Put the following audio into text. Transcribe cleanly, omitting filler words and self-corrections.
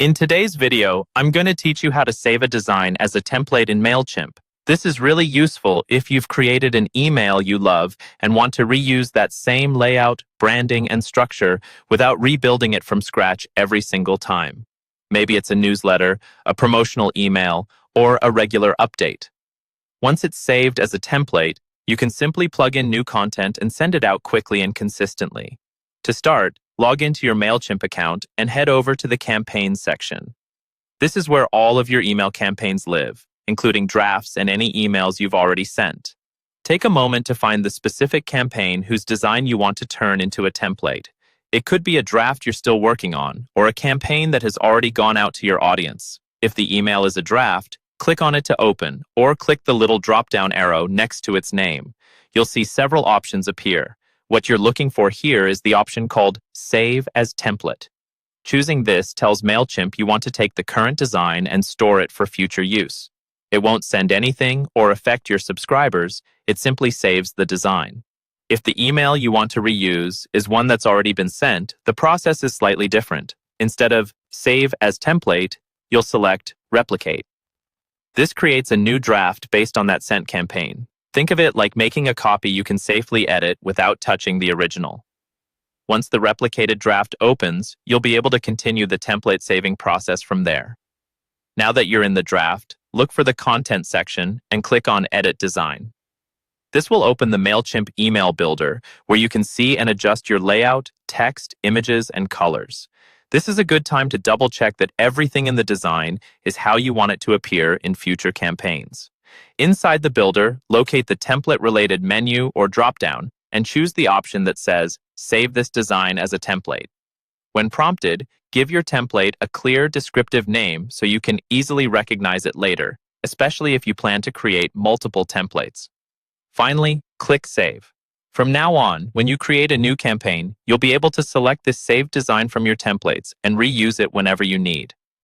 In today's video, I'm going to teach you how to save a design as a template in Mailchimp. This is really useful if you've created an email you love and want to reuse that same layout, branding, and structure without rebuilding it from scratch every single time. Maybe it's a newsletter, a promotional email, or a regular update. Once it's saved as a template, you can simply plug in new content and send it out quickly and consistently. To start, log into your Mailchimp account and head over to the Campaigns section. This is where all of your email campaigns live, including drafts and any emails you've already sent. Take a moment to find the specific campaign whose design you want to turn into a template. It could be a draft you're still working on, or a campaign that has already gone out to your audience. If the email is a draft, click on it to open, or click the little drop-down arrow next to its name. You'll see several options appear. What you're looking for here is the option called Save as Template. Choosing this tells Mailchimp you want to take the current design and store it for future use. It won't send anything or affect your subscribers, it simply saves the design. If the email you want to reuse is one that's already been sent, the process is slightly different. Instead of Save as Template, you'll select Replicate. This creates a new draft based on that sent campaign. Think of it like making a copy you can safely edit without touching the original. Once the replicated draft opens, you'll be able to continue the template saving process from there. Now that you're in the draft, look for the Content section and click on Edit Design. This will open the Mailchimp email builder, where you can see and adjust your layout, text, images, and colors. This is a good time to double-check that everything in the design is how you want it to appear in future campaigns. Inside the builder, locate the template-related menu or drop-down and choose the option that says Save this design as a template. When prompted, give your template a clear, descriptive name so you can easily recognize it later, especially if you plan to create multiple templates. Finally, click Save. From now on, when you create a new campaign, you'll be able to select this saved design from your templates and reuse it whenever you need.